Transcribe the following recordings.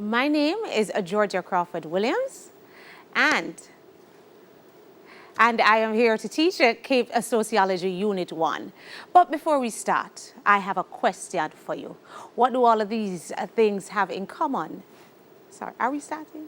My name is Georgia Crawford Williams, and I am here to teach at Cape Sociology Unit 1. But before we start, I have a question for you. What do all of these things have in common? Sorry, are we starting?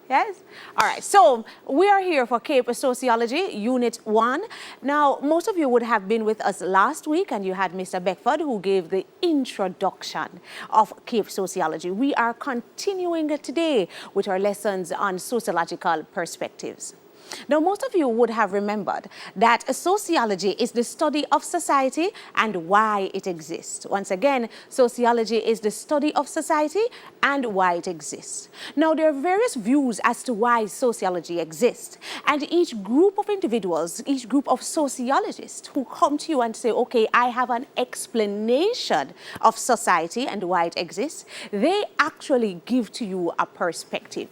Yes? All right, so we are here for Cape Sociology Unit 1. Now, most of you would have been with us last week, and you had Mr. Beckford who gave the introduction of Cape Sociology. We are continuing today with our lessons on sociological perspectives. Now, most of you would have remembered that sociology is the study of society and why it exists. Once again, sociology is the study of society and why it exists. Now, there are various views as to why sociology exists, and each group of individuals, each group of sociologists who come to you and say, okay, I have an explanation of society and why it exists, they actually give to you a perspective.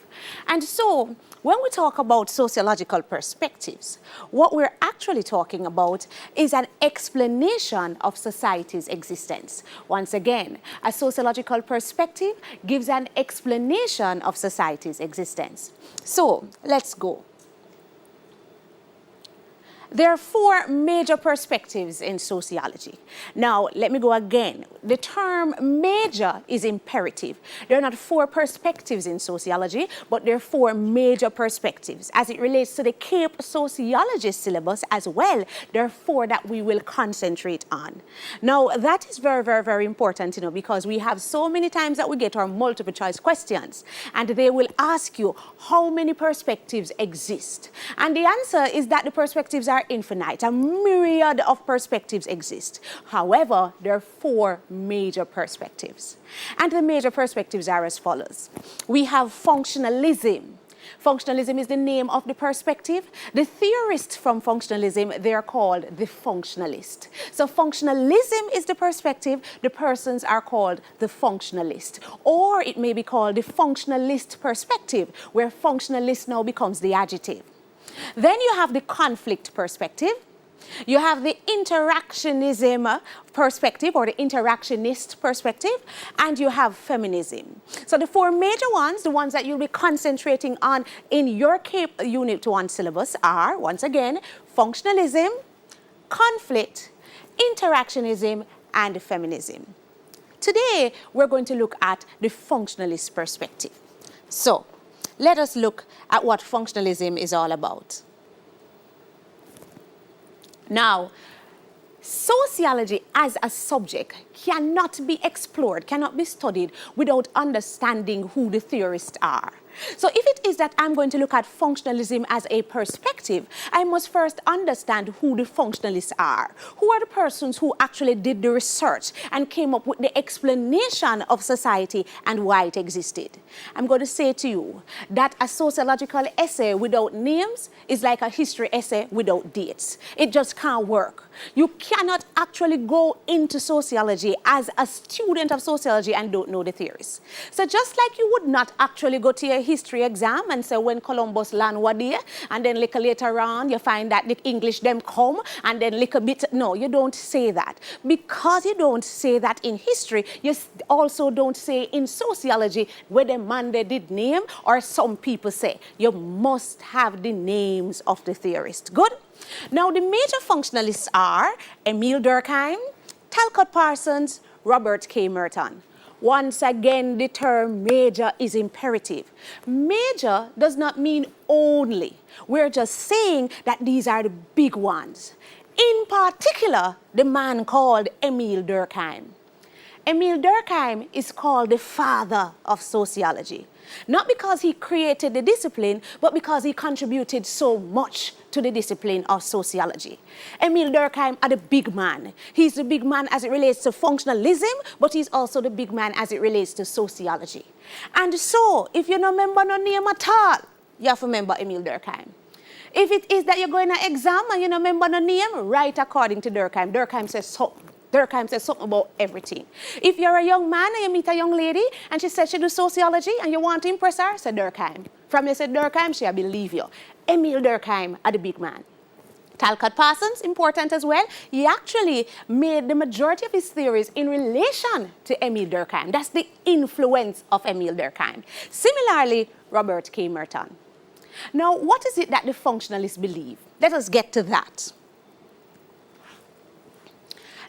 And so, when we talk about sociological perspectives, what we're actually talking about is an explanation of society's existence. Once again, a sociological perspective gives an explanation of society's existence. So, let's go. There are four major perspectives in sociology. Now, let me go again. The term major is imperative. There are not four perspectives in sociology, but there are four major perspectives. As it relates to the Cape Sociology syllabus as well, there are four that we will concentrate on. Now, that is very, very, very important, because we have so many times that we get our multiple choice questions, and they will ask you how many perspectives exist. And the answer is that the perspectives are infinite. A myriad of perspectives exist. However, there are four major perspectives. And the major perspectives are as follows. We have functionalism. Functionalism is the name of the perspective. The theorists from functionalism, they are called the functionalists. So functionalism is the perspective. The persons are called the functionalist. Or it may be called the functionalist perspective, where functionalist now becomes the adjective. Then you have the conflict perspective. You have the interactionism perspective, or the interactionist perspective, and you have feminism. So the four major ones, the ones that you'll be concentrating on in your Cape Unit 1 syllabus are, once again, functionalism, conflict, interactionism, and feminism. Today, we're going to look at the functionalist perspective. So, let us look at what functionalism is all about. Now, sociology as a subject cannot be explored, cannot be studied without understanding who the theorists are. So if it is that I'm going to look at functionalism as a perspective, I must first understand who the functionalists are. Who are the persons who actually did the research and came up with the explanation of society and why it existed? I'm going to say to you that a sociological essay without names is like a history essay without dates. It just can't work. You cannot actually go into sociology as a student of sociology and don't know the theories. So just like you would not actually go to a history exam and say when Columbus land what day, and then later on you find that the English them come, and then a bit, no, you don't say that. Because you don't say that in history, you also don't say in sociology where the man they did name, or some people say. You must have the names of the theorists. Good? Now, the major functionalists are Emile Durkheim, Talcott Parsons, Robert K. Merton. Once again, the term major is imperative. Major does not mean only. We're just saying that these are the big ones. In particular, the man called Emile Durkheim. Emile Durkheim is called the father of sociology. Not because he created the discipline, but because he contributed so much to the discipline of sociology. Emile Durkheim is the big man. He's the big man as it relates to functionalism, but he's also the big man as it relates to sociology. And so, if you don't remember no name at all, you have to remember Emile Durkheim. If it is that you're going to exam and you don't remember no name, write according to Durkheim. Durkheim says something. Durkheim says something about everything. If you're a young man and you meet a young lady and she says she does sociology and you want to impress her, say Durkheim. From you say Durkheim, she'll believe you. Emile Durkheim are the big man. Talcott Parsons, important as well, he actually made the majority of his theories in relation to Emile Durkheim. That's the influence of Emile Durkheim. Similarly, Robert K. Merton. Now, what is it that the functionalists believe? Let us get to that.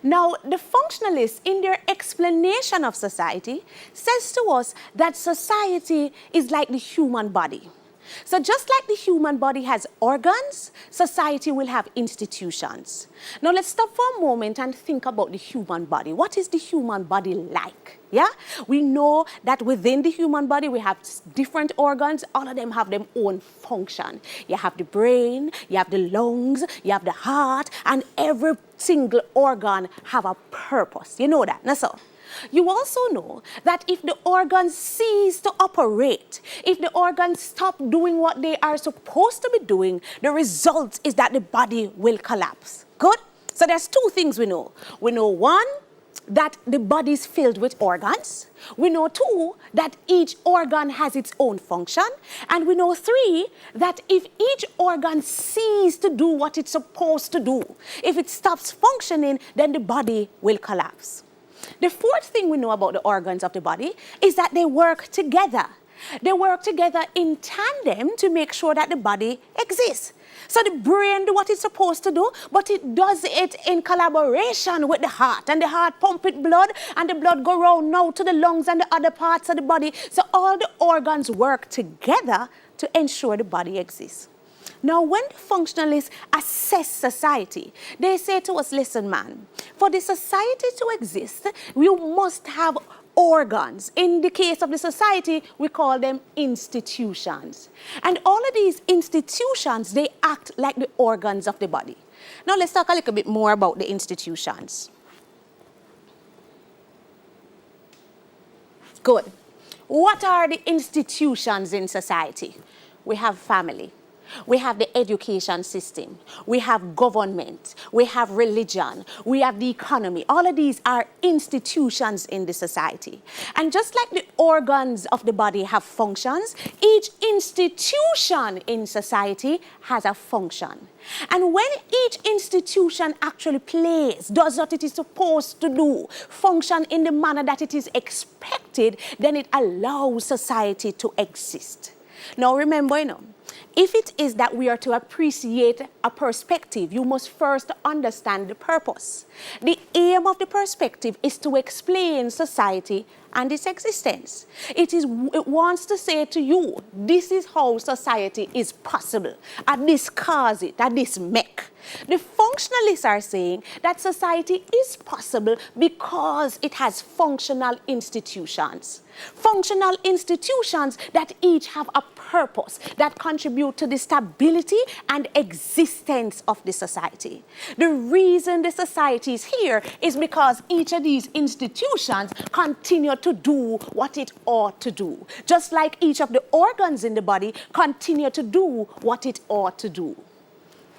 Now, the functionalists, in their explanation of society, says to us that society is like the human body. So just like the human body has organs, society will have institutions. Now let's stop for a moment and think about the human body. What is the human body like? Yeah? We know that within the human body we have different organs. All of them have their own function. You have the brain, you have the lungs, you have the heart, and every single organ have a purpose. You know that, no so? You also know that if the organs cease to operate, if the organs stop doing what they are supposed to be doing, the result is that the body will collapse. Good? So there's two things we know. We know one, that the body is filled with organs. We know two, that each organ has its own function. And we know three, that if each organ ceases to do what it's supposed to do, if it stops functioning, then the body will collapse. The fourth thing we know about the organs of the body is that they work together. They work together in tandem to make sure that the body exists. So the brain do what it's supposed to do, but it does it in collaboration with the heart. And the heart pump it blood, and the blood go round now to the lungs and the other parts of the body. So all the organs work together to ensure the body exists. Now, when the functionalists assess society, they say to us, listen, man, for the society to exist, you must have organs. In the case of the society, we call them institutions. And all of these institutions, they act like the organs of the body. Now, let's talk a little bit more about the institutions. Good. What are the institutions in society? We have family. We have the education system, we have government, we have religion, we have the economy. All of these are institutions in the society. And just like the organs of the body have functions, each institution in society has a function. And when each institution actually plays, does what it is supposed to do, function in the manner that it is expected, then it allows society to exist. Now remember, if it is that we are to appreciate a perspective, you must first understand the purpose. The aim of the perspective is to explain society and its existence. It wants to say to you, this is how society is possible, and this cause it, and this make. The functionalists are saying that society is possible because it has functional institutions. Functional institutions that each have a purpose, that contribute to the stability and existence of the society. The reason the society is here is because each of these institutions continue to do what it ought to do. Just like each of the organs in the body continue to do what it ought to do.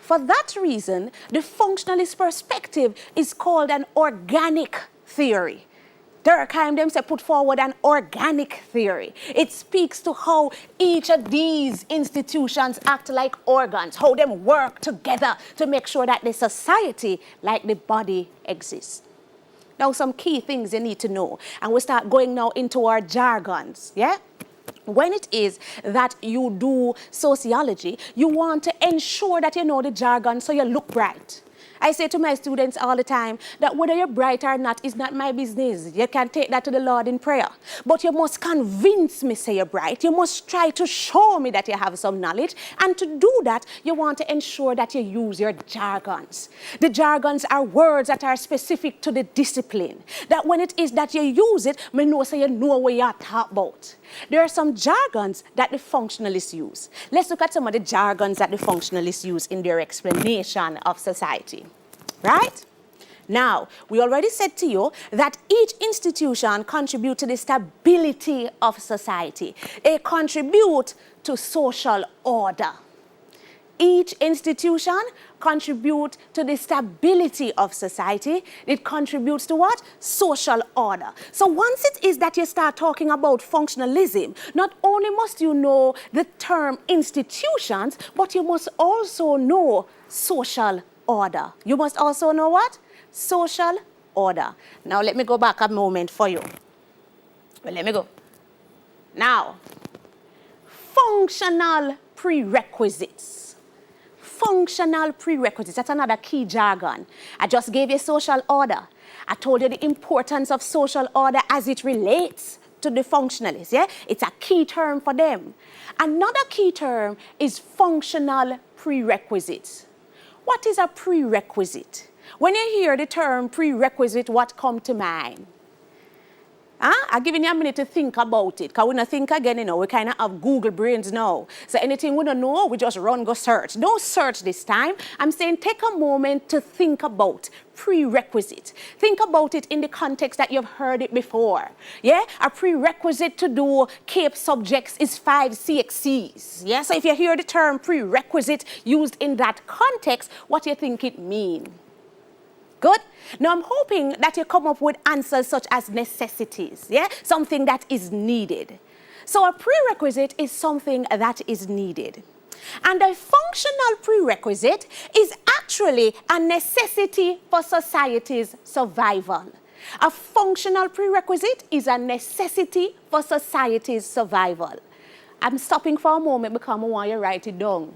For that reason, the functionalist perspective is called an organic theory. Durkheim themselves put forward an organic theory. It speaks to how each of these institutions act like organs, how they work together to make sure that the society, like the body, exists. Now, some key things you need to know, and we'll start going now into our jargons, yeah? When it is that you do sociology, you want to ensure that you know the jargon so you look bright. I say to my students all the time that whether you're bright or not is not my business. You can take that to the Lord in prayer. But you must convince me, say you're bright. You must try to show me that you have some knowledge. And to do that, you want to ensure that you use your jargons. The jargons are words that are specific to the discipline. That when it is that you use it, me know so you know what you're talking about. There are some jargons that the functionalists use. Let's look at some of the jargons that the functionalists use in their explanation of society. Right? Now, we already said to you that each institution contributes to the stability of society. They contribute to social order. Each institution contributes to the stability of society. It contributes to what? Social order. So once it is that you start talking about functionalism, not only must you know the term institutions, but you must also know social order. You must also know what? Social order. Now let me go back a moment for you. Well, let me go. Now, functional prerequisites. Functional prerequisites, that's another key jargon. I just gave you social order. I told you the importance of social order as it relates to the functionalists, yeah? It's a key term for them. Another key term is functional prerequisites. What is a prerequisite? When you hear the term prerequisite, what comes to mind? I'm giving you a minute to think about it, because we don't think again, we kind of have Google brains now. So anything we don't know, we just run, go search. Don't search this time. I'm saying take a moment to think about prerequisite. Think about it in the context that you've heard it before. Yeah? A prerequisite to do CAPE subjects is 5 CXCs. Yeah? So if you hear the term prerequisite used in that context, what do you think it means? Good? Now I'm hoping that you come up with answers such as necessities, yeah? Something that is needed. So a prerequisite is something that is needed. And a functional prerequisite is actually a necessity for society's survival. A functional prerequisite is a necessity for society's survival. I'm stopping for a moment because I want you to write it down.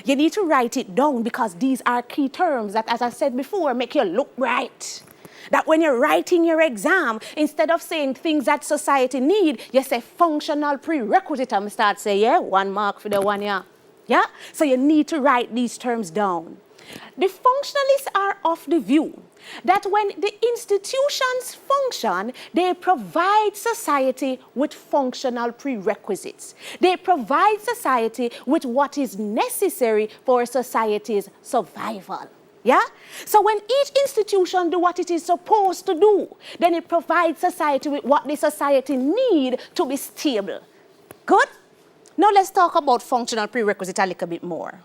You need to write it down because these are key terms that, as I said before, make you look right. That when you're writing your exam, instead of saying things that society need, you say functional prerequisite and start say, yeah, 1 mark for the 1 year. Yeah? So you need to write these terms down. The functionalists are of the view that when the institutions function, they provide society with functional prerequisites. They provide society with what is necessary for society's survival. Yeah? So when each institution do what it is supposed to do, then it provides society with what the society need to be stable. Good? Now let's talk about functional prerequisite a little bit more.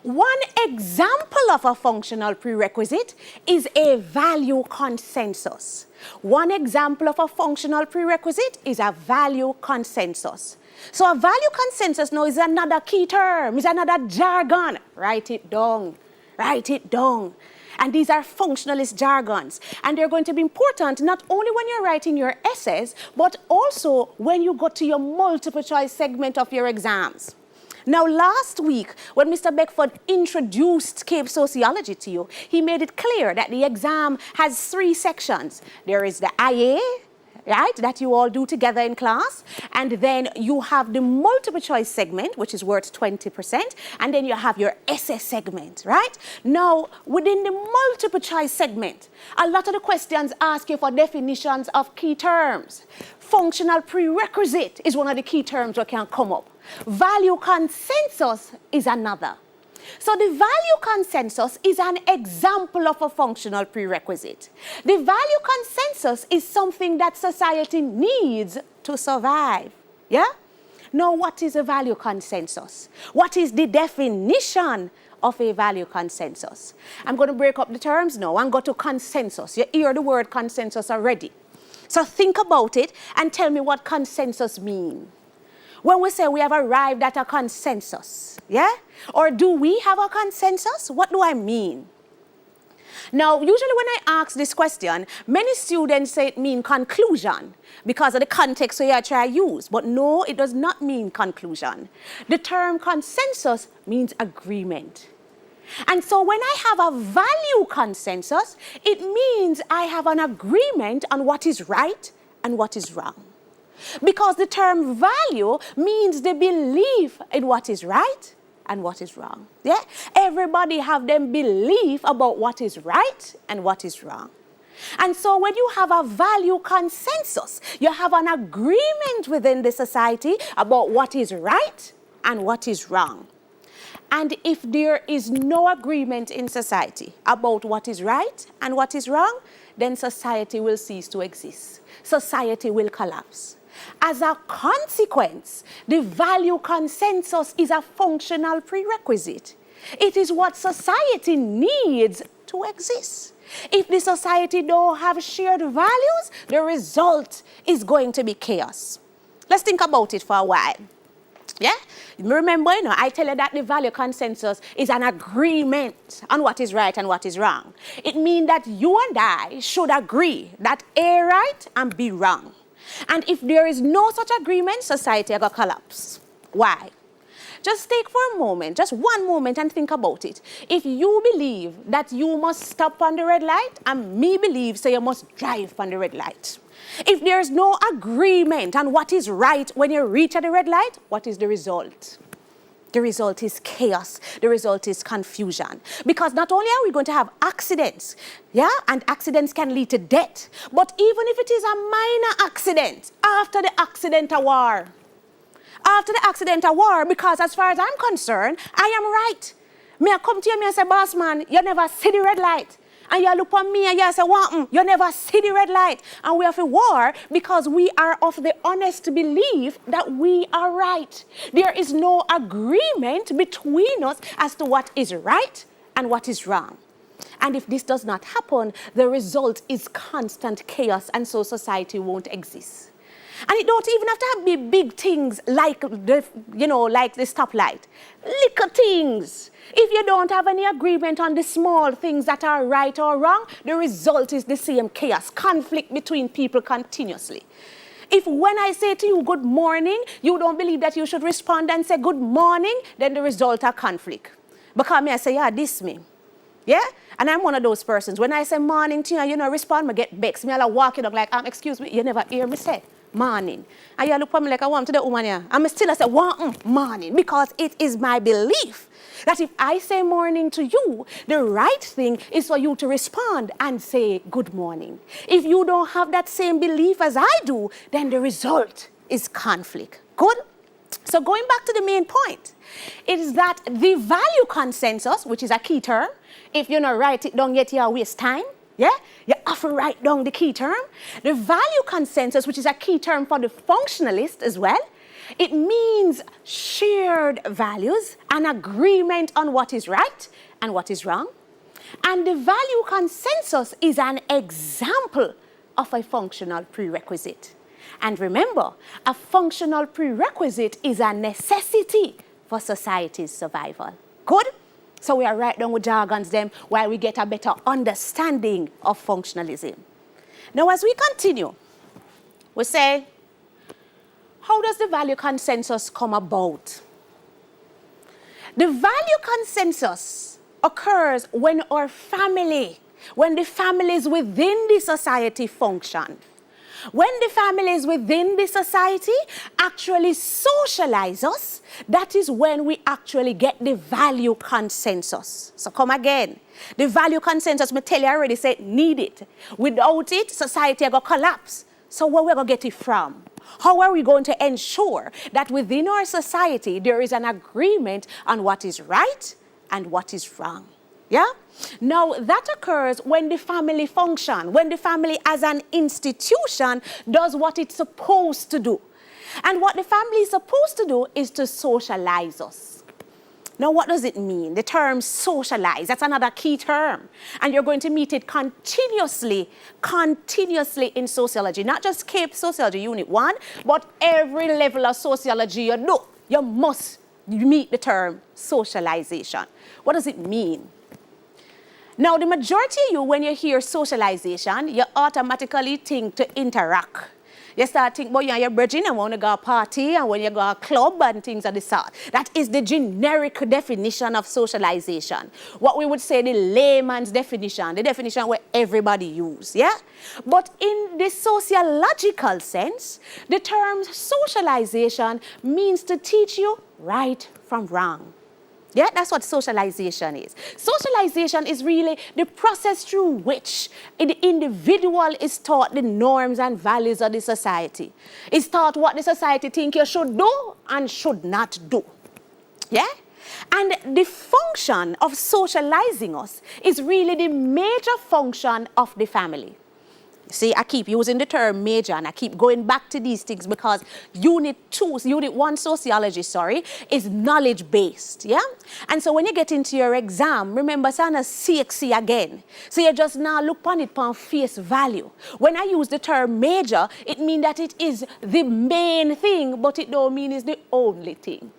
One example of a functional prerequisite is a value consensus. One example of a functional prerequisite is a value consensus. So a value consensus now is another key term, is another jargon. Write it down. Write it down. And these are functionalist jargons. And they're going to be important not only when you're writing your essays, but also when you go to your multiple choice segment of your exams. Now, last week, when Mr. Beckford introduced CAPE Sociology to you, he made it clear that the exam has 3 sections. There is the IA, right, that you all do together in class, and then you have the multiple choice segment, which is worth 20%, and then you have your essay segment, right? Now, within the multiple choice segment, a lot of the questions ask you for definitions of key terms. Functional prerequisite is one of the key terms that can come up. Value consensus is another. So the value consensus is an example of a functional prerequisite. The value consensus is something that society needs to survive. Yeah? Now, what is a value consensus? What is the definition of a value consensus? I'm going to break up the terms now and go to consensus. You hear the word consensus already. So think about it and tell me what consensus means. When we say we have arrived at a consensus, yeah? Or do we have a consensus? What do I mean? Now, usually when I ask this question, many students say it means conclusion because of the context we are trying to use. But no, it does not mean conclusion. The term consensus means agreement. And so when I have a value consensus, it means I have an agreement on what is right and what is wrong. Because the term value means the belief in what is right and what is wrong. Yeah? Everybody have them belief about what is right and what is wrong. And so when you have a value consensus, you have an agreement within the society about what is right and what is wrong. And if there is no agreement in society about what is right and what is wrong, then society will cease to exist. Society will collapse. As a consequence, the value consensus is a functional prerequisite. It is what society needs to exist. If the society don't have shared values, the result is going to be chaos. Let's think about it for a while. Yeah? Remember, I tell you that the value consensus is an agreement on what is right and what is wrong. It means that you and I should agree that A right and B wrong. And if there is no such agreement, society will collapse. Why? Just take for a moment, just one moment, and think about it. If you believe that you must stop on the red light, and me believe so you must drive on the red light. If there is no agreement on what is right when you reach at the red light, what is the result? The result is chaos. The result is confusion. Because not only are we going to have accidents, and accidents can lead to death, but even if it is a minor accident, after the accident, a war. After the accident, a war, because as far as I'm concerned, I am right. May I come to you and say, boss man, you never see the red light. And you look at me and you say, you never see the red light. And we have a war because we are of the honest belief that we are right. There is no agreement between us as to what is right and what is wrong. And if this does not happen, the result is constant chaos, and so society won't exist. And it don't even have to be big things like the stoplight. Little things. If you don't have any agreement on the small things that are right or wrong, the result is the same chaos, conflict between people continuously. If when I say to you good morning, you don't believe that you should respond and say good morning, then the result are conflict. Because me, I say, this me. Yeah? And I'm one of those persons. When I say morning to you, respond, I get vexed. Me, I'll walk it up like, excuse me, you never hear me say morning. And you look at me like I want to the woman here. I'm still say morning, because it is my belief that if I say morning to you, the right thing is for you to respond and say good morning. If you don't have that same belief as I do, then the result is conflict. Good? So going back to the main point, it is that the value consensus, which is a key term, if you don't write it down yet, you'll waste time. Yeah? You have to write down the key term. The value consensus, which is a key term for the functionalist as well, it means shared values and agreement on what is right and what is wrong. And the value consensus is an example of a functional prerequisite. And remember, a functional prerequisite is a necessity for society's survival. Good? So we are right down with jargons them while we get a better understanding of functionalism. Now as we continue, we say, how does the value consensus come about? The value consensus occurs when the families within the society function. When the families within the society actually socialize us, that is when we actually get the value consensus. So come again. The value consensus, me tell you already, said need it. Without it, society will collapse. So where we going to get it from? How are we going to ensure that within our society there is an agreement on what is right and what is wrong? Yeah? Now, that occurs when the family function, when the family as an institution does what it's supposed to do. And what the family is supposed to do is to socialize us. Now, what does it mean? The term socialize, that's another key term. And you're going to meet it continuously in sociology. Not just Cape Sociology Unit 1, but every level of sociology you do, you must meet the term socialization. What does it mean? Now, the majority of you, when you hear socialization, you automatically think to interact. You start thinking about you and your brethren and want to go to a party and when you go to a club and things of the sort. That is the generic definition of socialization. What we would say the layman's definition, the definition where everybody uses, yeah? But in the sociological sense, the term socialization means to teach you right from wrong. Yeah, that's what socialization is. Socialization is really the process through which the individual is taught the norms and values of the society. It's taught what the society thinks you should do and should not do. Yeah? And the function of socializing us is really the major function of the family. See, I keep using the term major and I keep going back to these things because Unit 1 sociology, is knowledge-based, yeah? And so when you get into your exam, remember, it's on a CXC again. So you just now look upon it upon face value. When I use the term major, it means that it is the main thing, but it don't mean it's the only thing.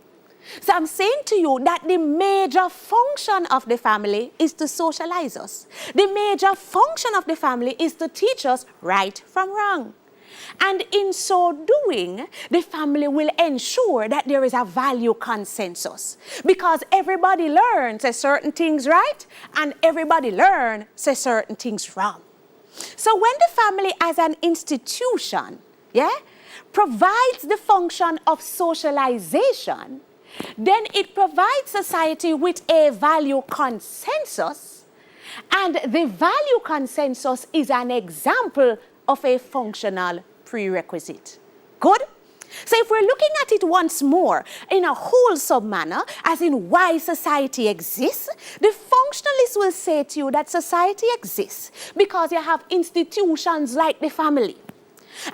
So I'm saying to you that the major function of the family is to socialize us. The major function of the family is to teach us right from wrong. And in so doing, the family will ensure that there is a value consensus. Because everybody learns certain things right, and everybody learns certain things wrong. So when the family as an institution, provides the function of socialization, then it provides society with a value consensus, and the value consensus is an example of a functional prerequisite. Good? So if we're looking at it once more in a wholesome manner, as in why society exists, the functionalists will say to you that society exists because you have institutions like the family.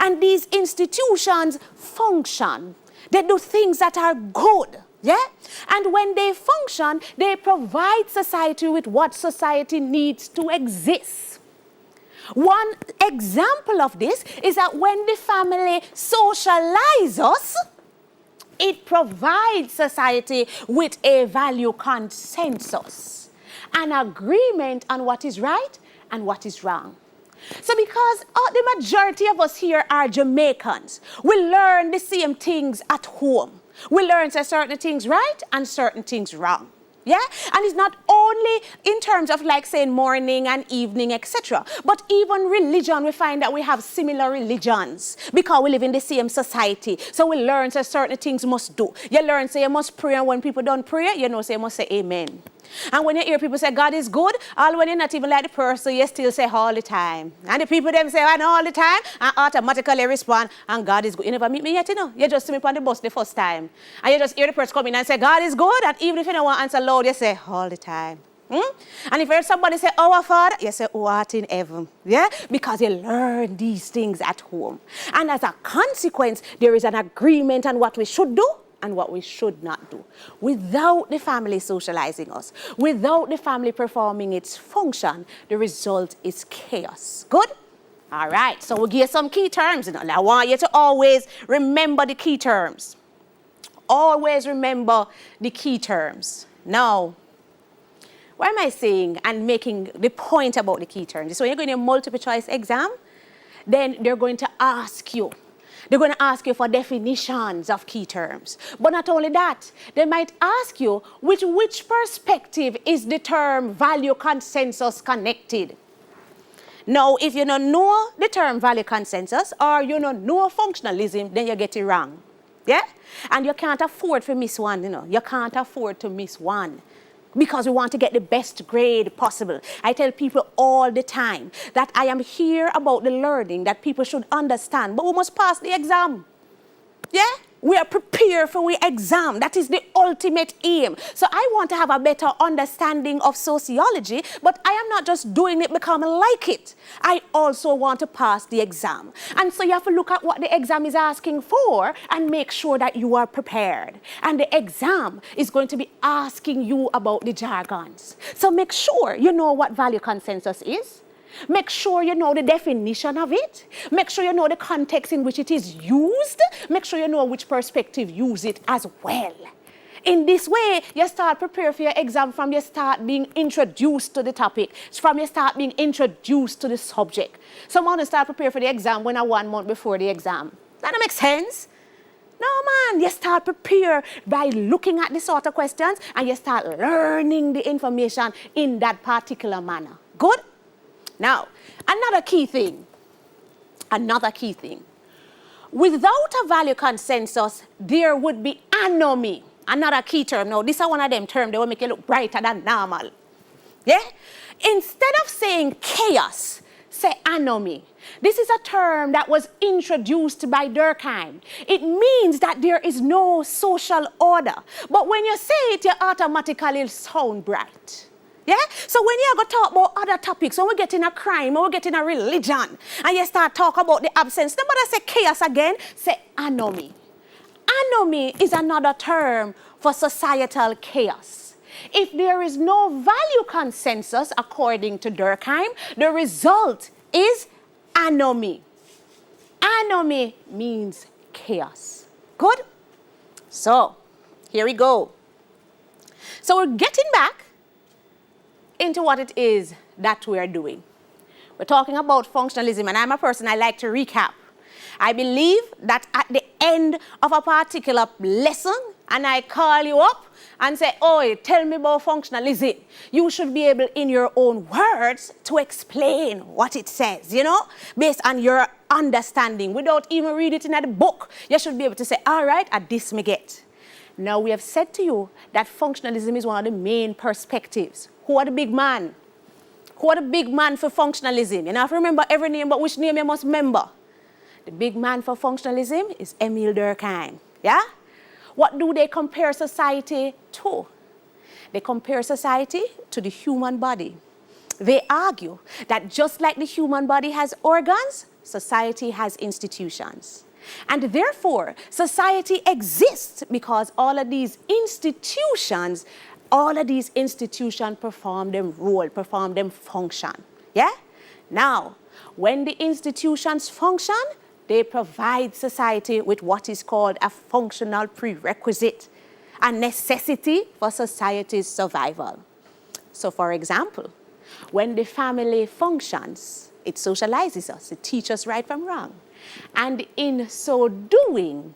And these institutions function. They do things that are good. Yeah? And when they function, they provide society with what society needs to exist. One example of this is that when the family socializes us, it provides society with a value consensus, an agreement on what is right and what is wrong. So because the majority of us here are Jamaicans, we learn the same things at home. We learn certain things right and certain things wrong. Yeah? And it's not only in terms of like saying morning and evening, etc. But even religion, we find that we have similar religions because we live in the same society. So we learn certain things must do. You learn, say you must pray, and when people don't pray, you know, say you must say amen. And when you hear people say God is good, all when you're not even like the person, you still say all the time. And the people them say and all the time, and automatically respond, and God is good. You never meet me yet, you know. You just see me on the bus the first time. And you just hear the person come in and say, God is good, and even if you don't want to answer loud, you say all the time. And if you hear somebody say, our Father, you say, who art in heaven. Yeah? Because you learn these things at home. And as a consequence, there is an agreement on what we should do and what we should not do. Without the family socializing us, without the family performing its function, the result is chaos. Good? All right, so we'll give you some key terms. I want you to always remember the key terms. Always remember the key terms. Now, what am I saying and making the point about the key terms? So when you're going to a multiple choice exam, then they're going to ask you. They're going to ask you for definitions of key terms. But not only that, they might ask you which perspective is the term value consensus connected. Now, if you don't know the term value consensus or you don't know functionalism, then you get it wrong. Yeah? And you can't afford to miss one, you know. You can't afford to miss one. Because we want to get the best grade possible. I tell people all the time that I am here about the learning that people should understand, but we must pass the exam. Yeah? We are prepared for the exam. That is the ultimate aim. So I want to have a better understanding of sociology, but I am not just doing it because I like it. I also want to pass the exam. And so you have to look at what the exam is asking for and make sure that you are prepared. And the exam is going to be asking you about the jargons. So make sure you know what value consensus is. Make sure you know the definition of it. Make sure you know the context in which it is used. Make sure you know which perspective use it as well. In this way, you start preparing for your exam from you start being introduced to the topic, from you start being introduced to the subject. Someone will start preparing for the exam when 1 month before the exam. That don't make sense. No, man, you start prepare by looking at the sort of questions and you start learning the information in that particular manner. Good? Now, another key thing. Without a value consensus, there would be anomy. Another key term. Now, this is one of them terms that will make you look brighter than normal. Yeah? Instead of saying chaos, say anomy. This is a term that was introduced by Durkheim. It means that there is no social order. But when you say it, you automatically sound bright. Yeah? So when you go talk about other topics, when we get in a crime, when we get in a religion, and you start talking about the absence, nobody say chaos again, say anomy. Anomy is another term for societal chaos. If there is no value consensus according to Durkheim, the result is anomy. Anomy means chaos. Good? So, here we go. So we're getting back into what it is that we are doing. We're talking about functionalism, and I'm a person I like to recap. I believe that at the end of a particular lesson, and I call you up and say, oh, tell me about functionalism, you should be able, in your own words, to explain what it says, you know, based on your understanding, without even reading it in the book. You should be able to say, all right, at this me get. Now, we have said to you that functionalism is one of the main perspectives. Who are the big man? Who are the big man for functionalism? You know, have to remember every name, but which name you must remember? The big man for functionalism is Emile Durkheim. Yeah? What do they compare society to? They compare society to the human body. They argue that just like the human body has organs, society has institutions. And therefore, society exists because all of these institutions perform them role, perform them function. Yeah? Now, when the institutions function, they provide society with what is called a functional prerequisite, a necessity for society's survival. So, for example, when the family functions, it socializes us, it teaches us right from wrong. And in so doing,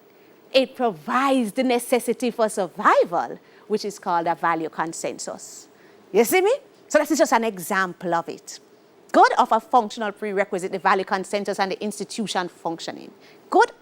it provides the necessity for survival, which is called a value consensus. You see me? So that is just an example of it. Good? Of a functional prerequisite, the value consensus and the institution functioning. Good?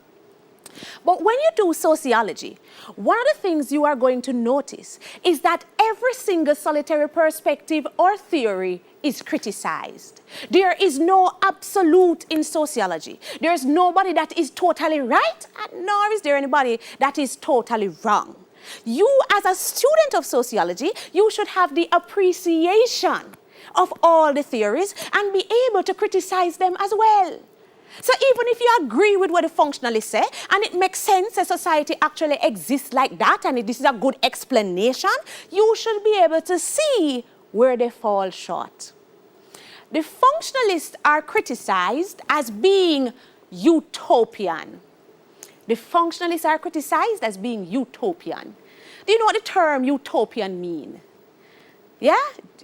But when you do sociology, one of the things you are going to notice is that every single solitary perspective or theory is criticized. There is no absolute in sociology. There is nobody that is totally right, and nor is there anybody that is totally wrong. You, as a student of sociology, you should have the appreciation of all the theories and be able to criticize them as well. So even if you agree with what the functionalists say, and it makes sense that society actually exists like that, and this is a good explanation, you should be able to see where they fall short. The functionalists are criticized as being utopian. The functionalists are criticized as being utopian. Do you know what the term utopian means? Yeah?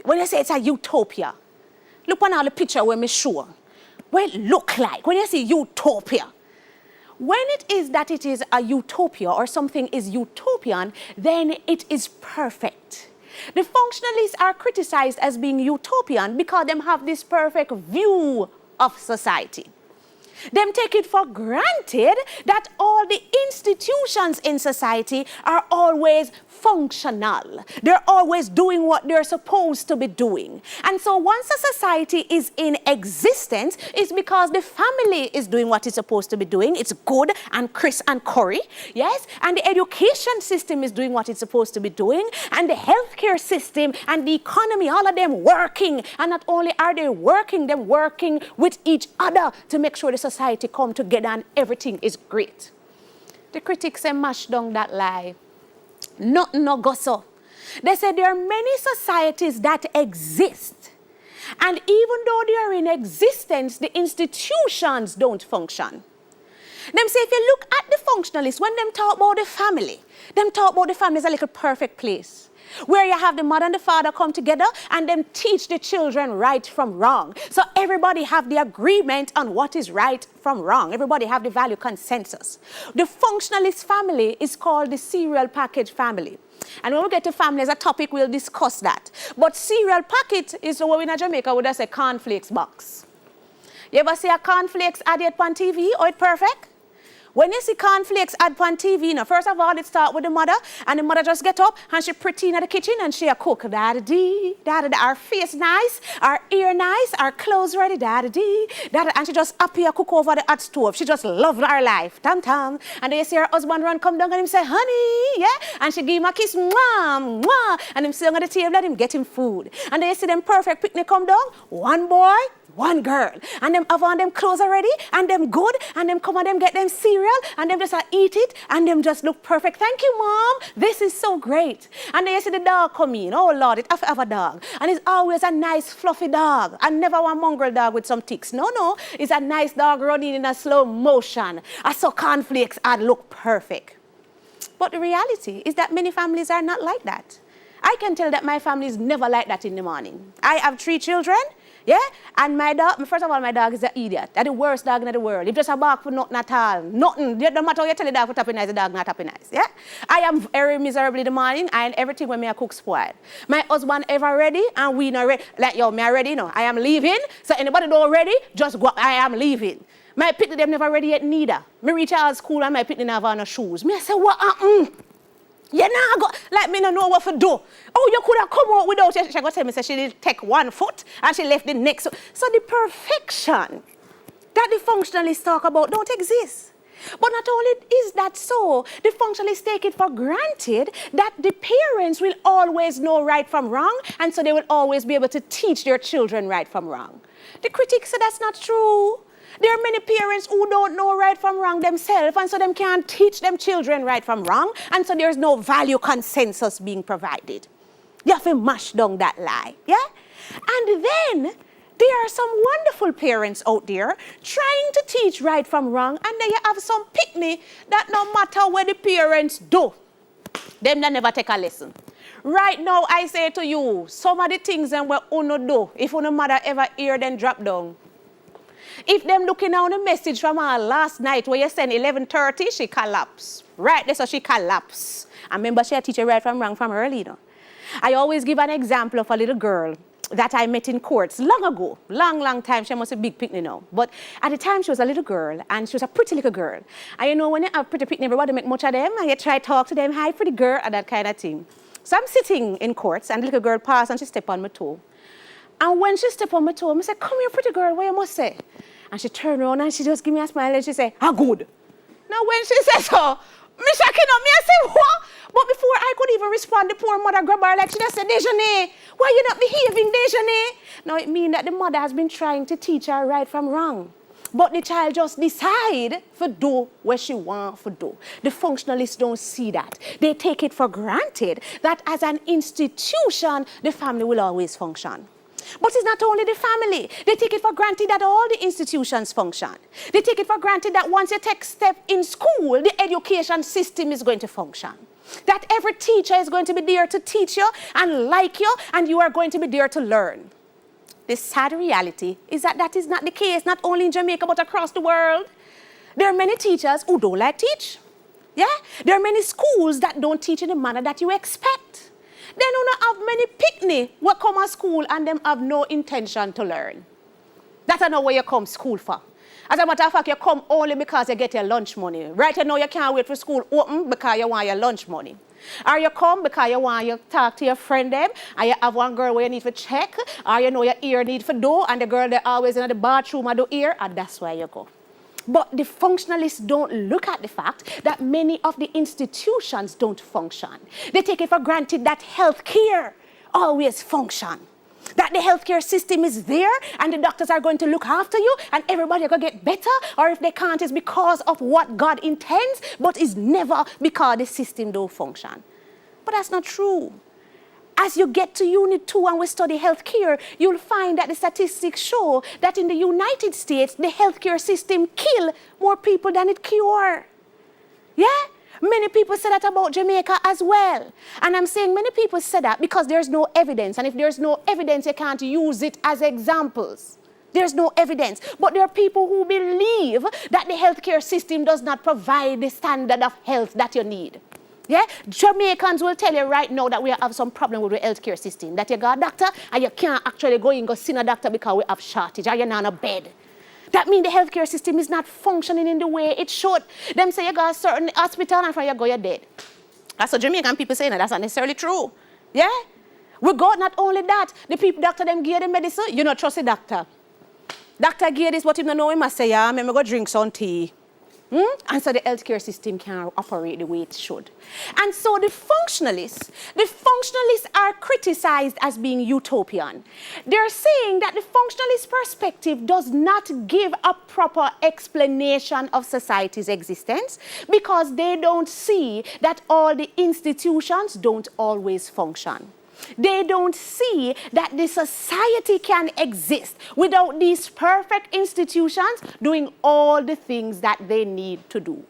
When you say it's a utopia, look on all the picture where me show. What it look like when you see utopia. When it is that it is a utopia or something is utopian, then it is perfect. The functionalists are criticized as being utopian because they have this perfect view of society. Them take it for granted that all the institutions in society are always functional. They're always doing what they're supposed to be doing. And so once a society is in existence, it's because the family is doing what it's supposed to be doing. It's good and Chris and Corey, yes? And the education system is doing what it's supposed to be doing. And the healthcare system and the economy, all of them working. And not only are they working, they're working with each other to make sure the society come together and everything is great. The critics say mash down that lie. Nothing no go so. They say there are many societies that exist. And even though they are in existence, the institutions don't function. Them say if you look at the functionalists, when them talk about the family as a little perfect place, where you have the mother and the father come together and then teach the children right from wrong. So everybody have the agreement on what is right from wrong. Everybody have the value consensus. The functionalist family is called the cereal package family. And when we get to family as a topic, we'll discuss that. But cereal packet is what we in Jamaica would say cornflakes box. You ever see a cornflakes ad on TV? Oh, it's perfect? When you see cornflakes ad on TV, first of all, it start with the mother, and the mother just get up, and she pretty in the kitchen, and she a cook. Da-da-dee, da-da-da, our face nice, our ear nice, our clothes ready, da-da-dee, da-da, and she just appear cook over the hot stove. She just loved her life, tam-tam. And then you see her husband run, come down, and him say, honey, yeah? And she give him a kiss, mwah, mwah, and him sit on the table, let him get him food. And then you see them perfect picnic come down, one boy, one girl, and them have on them clothes already, and them good, and them come and them get them cereal, and them just eat it, and them just look perfect. Thank you, Mom. This is so great. And then you see the dog come in. Oh, Lord, it have a dog. And it's always a nice, fluffy dog, and never one mongrel dog with some ticks. No, it's a nice dog running in a slow motion. I saw cornflakes and look perfect. But the reality is that many families are not like that. I can tell that my family is never like that in the morning. I have 3 children. Yeah? And my dog, first of all, my dog is an idiot. That's the worst dog in the world. He just a bark for nothing at all. Nothing. No matter how you tell the dog for tapping nice, the dog not tapping nice. Yeah? I am very miserable in the morning, and everything when me a cook spoil. My husband ever ready, and we not ready. Like, yo, me are ready, I am leaving. So anybody don't ready, just go, I am leaving. My pitney, them never ready yet neither. Me reach out of school, and my pitney never on no shoes. Me I say, what happened? You know, go, like me no know what to do. Oh, you could have come out without it. She go tell me, say she did take one foot and she left the next. So the perfection that the functionalists talk about don't exist. But not only is that so, the functionalists take it for granted that the parents will always know right from wrong, and so they will always be able to teach their children right from wrong. The critics say that's not true. There are many parents who don't know right from wrong themselves, and so them can't teach them children right from wrong, and so there's no value consensus being provided. You have to mash down that lie, yeah? And then there are some wonderful parents out there trying to teach right from wrong, and then you have some pickney that no matter what the parents do, them that never take a lesson. Right now, I say to you, some of the things them what uno do, if uno mother ever hear them drop down. If them looking on a message from her last night where you send 11:30, she collapse. Right there, so she collapse. I remember she had teacher right from wrong from early, I always give an example of a little girl that I met in courts long ago. Long time. She must be a big picnic now. But at the time, she was a little girl, and she was a pretty little girl. And you know, when you have pretty picnic, everybody make much of them, and you try to talk to them, hi, pretty girl, and that kind of thing. So I'm sitting in courts, and the little girl passed, and she stepped on my toe. And when she stepped on my toe, I said, come here, pretty girl, what you must say? And she turned around and she just gave me a smile and she said, good. Now when she said so, me shaking up me, I said, what? But before I could even respond, the poor mother grabbed her like she just said, Déjeuner, why you not behaving, Déjeuner? Now it means that the mother has been trying to teach her right from wrong. But the child just decide to do what she want to do. The functionalists don't see that. They take it for granted that as an institution, the family will always function. But it's not only the family. They take it for granted that all the institutions function. They take it for granted that once you take step in school, the education system is going to function. That every teacher is going to be there to teach you and like you, and you are going to be there to learn. The sad reality is that that is not the case, not only in Jamaica, but across the world. There are many teachers who don't like teach. Yeah? There are many schools that don't teach in the manner that you expect. Then you don't have many picnic what come to school and them have no intention to learn. That's not what you come to school for. As a matter of fact, you come only because you get your lunch money. Right now you can't wait for school open because you want your lunch money. Or you come because you want to talk to your friend them, and you have one girl where you need to check, or you know your ear need for do, and the girl they're always in the bathroom and do ear, and that's why you go. But the functionalists don't look at the fact that many of the institutions don't function. They take it for granted that healthcare always function. That the healthcare system is there and the doctors are going to look after you and everybody are going to get better, or if they can't, it's because of what God intends, but it's never because the system don't function. But that's not true. As you get to Unit 2 and we study healthcare, you'll find that the statistics show that in the United States, the healthcare system kills more people than it cures. Yeah? Many people say that about Jamaica as well. And I'm saying many people say that because there's no evidence. And if there's no evidence, you can't use it as examples. There's no evidence. But there are people who believe that the healthcare system does not provide the standard of health that you need. Yeah? Jamaicans will tell you right now that we have some problem with the healthcare system. That you got a doctor and you can't actually go in and go see a doctor because we have shortage or you're not on a bed. That means the healthcare system is not functioning in the way it should. Them say you go to a certain hospital and from you go, you're dead. That's what Jamaican people say, now that's not necessarily true. Yeah? We got not only that, the people, doctor them give the medicine, you don't trust the doctor. Doctor give this, but you don't know him, I say, yeah, I'm going to drink some tea. And so the healthcare system can't operate the way it should. And so the functionalists are criticized as being utopian. They're saying that the functionalist perspective does not give a proper explanation of society's existence because they don't see that all the institutions don't always function. They don't see that the society can exist without these perfect institutions doing all the things that they need to do.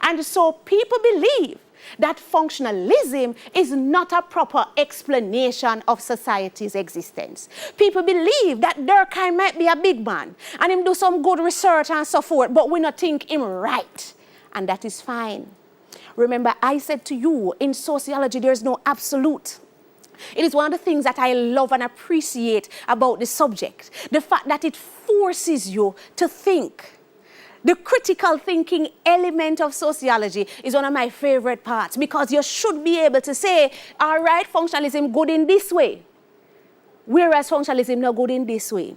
And so people believe that functionalism is not a proper explanation of society's existence. People believe that Durkheim might be a big man and him do some good research and so forth, but we not think him right. And that is fine. Remember, I said to you, in sociology, there's no absolute. It is one of the things that I love and appreciate about the subject. The fact that it forces you to think. The critical thinking element of sociology is one of my favorite parts because you should be able to say, all right, functionalism good in this way, whereas functionalism not good in this way.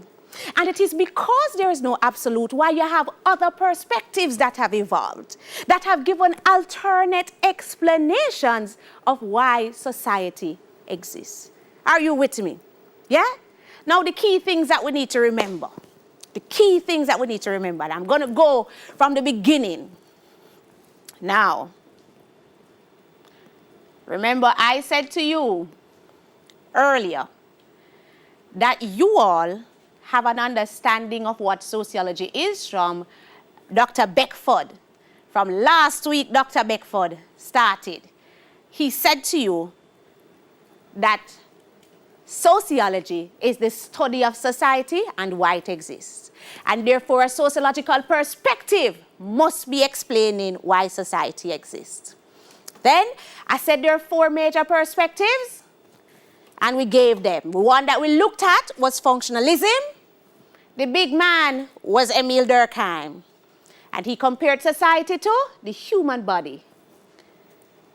And it is because there is no absolute why you have other perspectives that have evolved, that have given alternate explanations of why society exists. Are you with me? Yeah? Now the key things that we need to remember. The key things that we need to remember. And I'm going to go from the beginning. Now, remember I said to you earlier that you all have an understanding of what sociology is from Dr. Beckford. From last week, Dr. Beckford started. He said to you that sociology is the study of society and why it exists. And therefore, a sociological perspective must be explaining why society exists. Then, I said there are 4 major perspectives, and we gave them. The one that we looked at was functionalism. The big man was Emile Durkheim. And he compared society to the human body.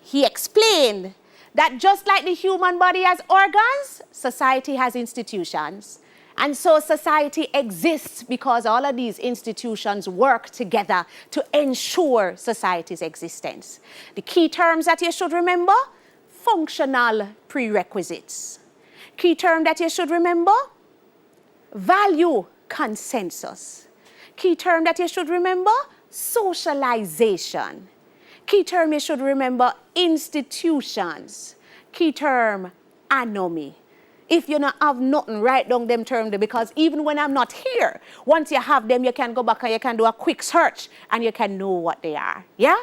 He explained that just like the human body has organs, society has institutions. And so society exists because all of these institutions work together to ensure society's existence. The key terms that you should remember, functional prerequisites. Key term that you should remember, value consensus. Key term that you should remember, socialization. Key term you should remember, institutions. Key term, anomy. If you don't have nothing, write down them terms there, because even when I'm not here, once you have them, you can go back and you can do a quick search and you can know what they are. Yeah?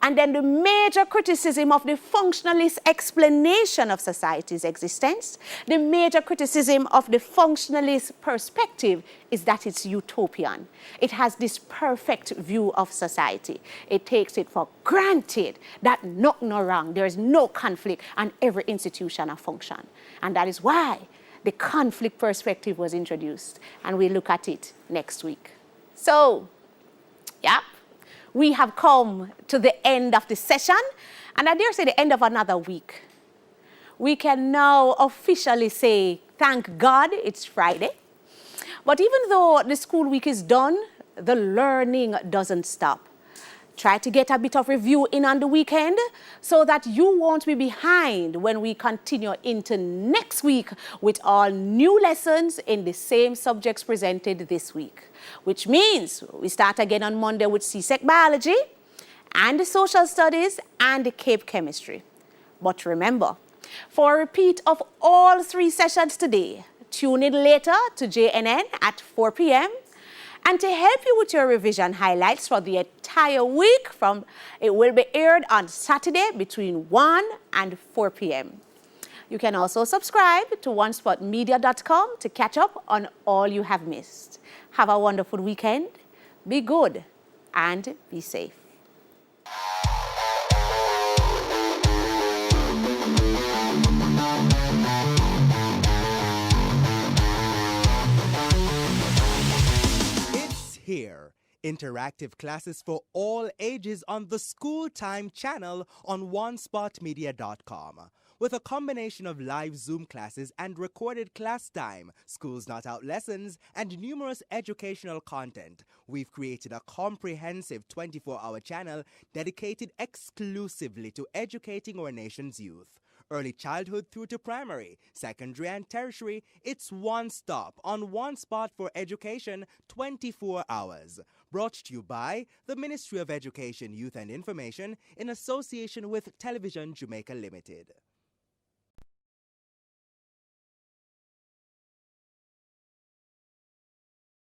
And then the major criticism of the functionalist explanation of society's existence, the major criticism of the functionalist perspective is that it's utopian. It has this perfect view of society. It takes it for granted that nothing no wrong, there is no conflict, and every institution a function. And that is why the conflict perspective was introduced. And we'll look at it next week. So, yeah. We have come to the end of the session, and I dare say the end of another week. We can now officially say, thank God it's Friday. But even though the school week is done, the learning doesn't stop. Try to get a bit of review in on the weekend so that you won't be behind when we continue into next week with all new lessons in the same subjects presented this week. Which means we start again on Monday with CSEC Biology and the Social Studies and the Cape Chemistry. But remember, for a repeat of all 3 sessions today, tune in later to JNN at 4 p.m. And to help you with your revision highlights for the entire week, it will be aired on Saturday between 1 and 4 p.m. You can also subscribe to onespotmedia.com to catch up on all you have missed. Have a wonderful weekend, be good, and be safe. Interactive classes for all ages on the School Time channel on onespotmedia.com. With a combination of live Zoom classes and recorded class time, Schools Not Out lessons, and numerous educational content, we've created a comprehensive 24-hour channel dedicated exclusively to educating our nation's youth. Early childhood through to primary, secondary and tertiary, it's one stop on one spot for education 24 hours. Brought to you by the Ministry of Education, Youth and Information in association with Television Jamaica Limited.